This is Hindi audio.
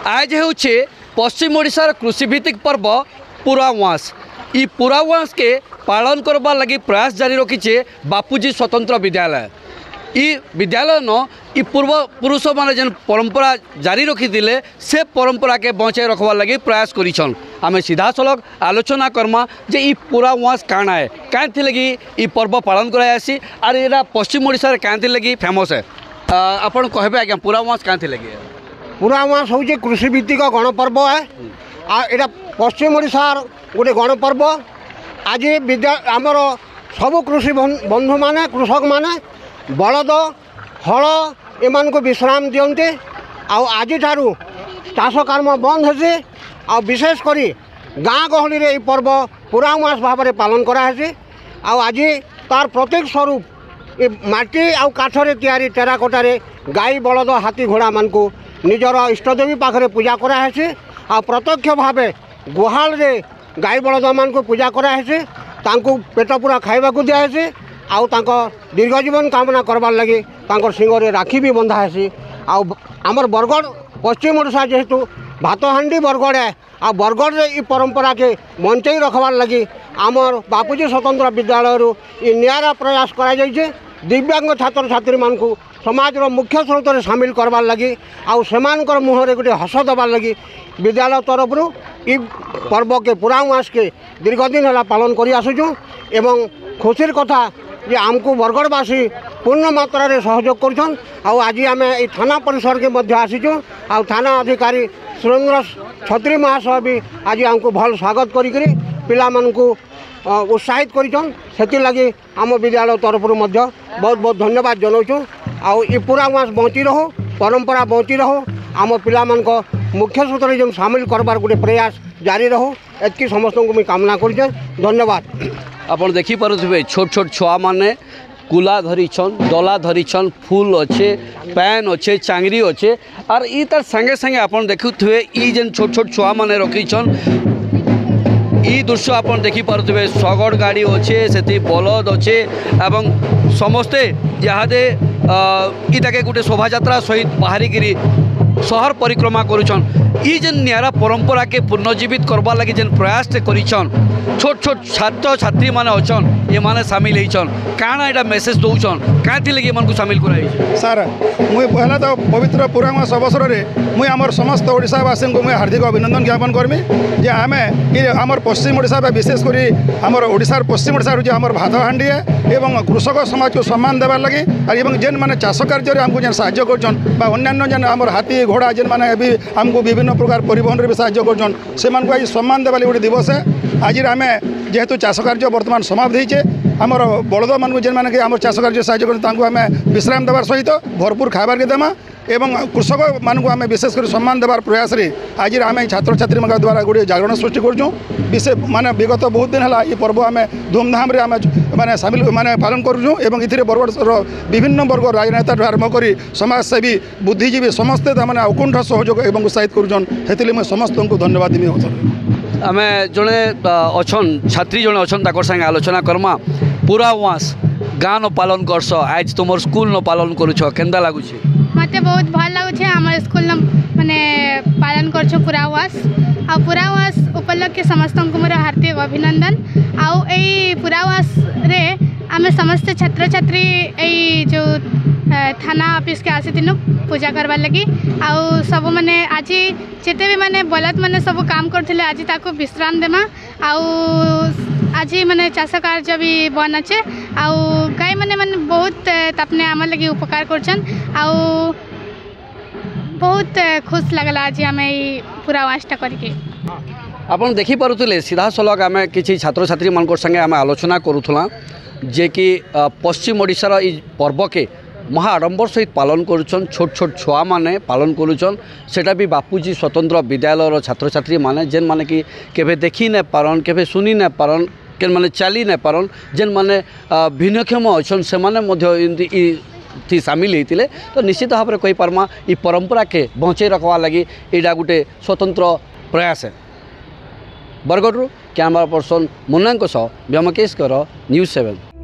आज होचे पश्चिम ओडिशार कृषिभित्तिक पर्व पुरावास। इ पुरावास के पालन करबार लगी प्रयास जारी रखीचे बापूजी स्वतंत्र विद्यालय। इ विद्यालय न इ पूर्व पुरुष माने जेन परंपरा जारी रखी दिले से परंपरा के बचाए रखबार लगी प्रयास करिछन। आमे सीधा सलग आलोचना करमा जे इ पुरावास काना है, कांथि लगी इ पर्व पालन करायासी और एरा पश्चिम ओडिशा रे कांथि लगी फेमस है। आपण कहबे आज्ञा पुरावास कांथि लगी? पुरावास हूँ कृषिभित्तिक गणपर्व है। यहाँ पश्चिम ओडिशार गोटे गणपर्व। आज आमर सबु कृषि बंधु माने कृषक माने बलद हल एमान को विश्राम दियंते। आज ठारू चाष कर्म बंद होसी। विशेष करी गाँ गहली रे पर्व पुरावास भाव में पालन करासी। आज तार प्रतीक स्वरूप ये माटी आ काठरे तैयारी टेराकोटारे गाई बलद हाथी घोड़ा मान को निजर इष्टदेवी पाखे पूजा कराहे। आ प्रत्यक्ष भाव गुहाल रे गाई बलद मान को पूजा कराहे। पेट पूरा खाइबा को दिहे। दीर्घ जीवन कामना करवार लगी सिंह रे राखी भी बंधा है। आमर बरगढ़ पश्चिम ओडिशा जेहेतु भात हांडी बरगढ़ है। आ बरगढ़ रे इ परंपरा के बंचाई रखबार लगी आमर बापूजी स्वतंत्र विद्यालय इ नियारा प्रयास करा जाइछे। दिव्यांग छात्र छात्री मान को समाज रो मुख्य स्रोत रे शामिल करवार लगी आमानकर मुहर गोटे हस दबार लगी विद्यालय तरफ इ पर्व के पुरावास के दीर्घ दिन है पालन कर आसुचु। एवं खुशीर कथा जे आमको बरगढ़वासी पूर्ण मात्रा रे सहयोग करछन। आज आम ये थाना परिसर के मध्य आसीचु। थाना अधिकारी सुरेंद्र छत्री महाशय भी आज आमको भल स्वागत करी पिला मानकु उत्साहित करिछन। सेति लगी आम विद्यालय तरफ बहुत बहुत धन्यवाद जनाऊँ। ये पुरावास बची रहो, परंपरा बची रहो, आम पिला मानक मुख्य स्रोत रे जो शामिल करबार गोटे प्रयास जारी रहो। एतकी समस्त को मैं कामना कर धन्यवाद। आपण देखि पारुथिबे छोट छोट छुआ माने कुला धरिछन, डला धरिछन, फूल अच्छे, पैन अच्छे, चांगरी अच्छे और ई तार संगे संगे आपण देखुथिबे ई जेन छोट छोट छुआ माने रखिछन। ई दृश्य आपण देखि पारुथिबे शगड़ गाड़ी अच्छे, सेति बलद अच्छे एवं समस्ते इहादे इटाके गोटे शोभा यात्रा सहित बाहरी गिरी शहर परिक्रमा करुछन। ई जेन नियारा परंपरा के पुनर्जीवित करबा लगी जेन प्रयास से करिछन। छोट छोट छात्र छात्री माने अछन, ये माने शामिल होइछन। काना एटा मेसेज दउछन, कांथि लगी मन को शामिल कराई? सर मुई पहला तो पवित्र पुरावास अवसर रे मुई हमर समस्त ओडिशावासी को मुई हार्दिक अभिनंदन ज्ञापन करमी जे आमे हमर पश्चिम ओडिशा विशेष करी हमर ओडिशार पश्चिम ओडिशा जे हमर भात हांडी है एवं कृषक समाज को सम्मान देवार लगी और जेन माने चाष कार्य रे हमको जेन साहाय्य करछन बा अन्यान्य जेन हमर हाथी घोड़ा जेन माने भी हमको विभिन्न प्रकार परिवहन रे भी साहाय्य करछन से मान को आज सम्मान देवार गोटे दिवस है। आज आमे जेहेतु चाष कार्य बर्तमान समाप्त होइछे आमर बलद मान जेन माने कि आमर चाष कार्य साहाय्य करछन आमे विश्राम देवार सहित भरपूर खाइबार के देमा एवं कृषक मान को आमे विशेष कर सम्मान देवार प्रयास रे आज आम छात्र छात्री मान द्वारा गोटे जागरण सृष्टि करूँ। विशेष माने विगत बहुत दिन है ये पर्व आम धूमधाम रे आमे माने शामिल माने पालन करूँ। एवं इथिरे बरगढ़ विभिन्न वर्ग राजनेता आरंभ कर समाजसेवी बुद्धिजीवी समस्ते माने अकुंठ सहयोग एवं उत्साहित करूँ। हेतिले मैं समस्त को धन्यवाद देमी। आम जड़े अच्छन छात्री जड़े अच्छन ताकर संगे आलोचना करमा पुरावास गाँ न पालन करस आज तुम स्कूल न पालन करुछ केंदा लागुछ? मते बहुत भल लागुछ। हमर स्कूल न माने पालन करछ पुरावास आ पुरावास उपलक्ष्य समस्त को मोर हार्दिक अभिनंदन। आउ एई पुरावास रे आमे समस्त छात्र छात्री एई जो थाना ऑफिस के आसीथिनु पूजा करवा लगी आउ सब माने आज जेते भी माने बलद माने सब काम करथिले आज ताको विश्राम देमा आउ आज माने चाष कार्य भी बन अच्छे आउ गाय माने माने बहुत तापने आम लगी उपकार करछन आउ बहुत खुश लगला आज आम पुरावासटा करके। आपन देखि पारुथिले सीधा सलग आम किछि छात्र छात्री मान संगे आम आलोचना करूथला जे कि पश्चिम ओडिशार ई पर्व के महा आडंबर सहित पालन करुछन। छोट छोट छुआ माने पालन करुछन सेटा भी बापूजी स्वतंत्र विद्यालय छात्र छात्री माने जेन माने कि केबे देखि न पारन केबे सुनी न पारन केन माने चली न पारन जेन माने भिन्नक्षम अच्छन से माने मध्य थी सामिल होते तो निश्चित भाव में कही पार्मा ये परंपरा के बचाई रखवा लगी यहाँ गोटे स्वतंत्र प्रयास है। बरगढ़ कैमरा पर्सन मुन्ना सह व्योमकेश न्यूज़ 7।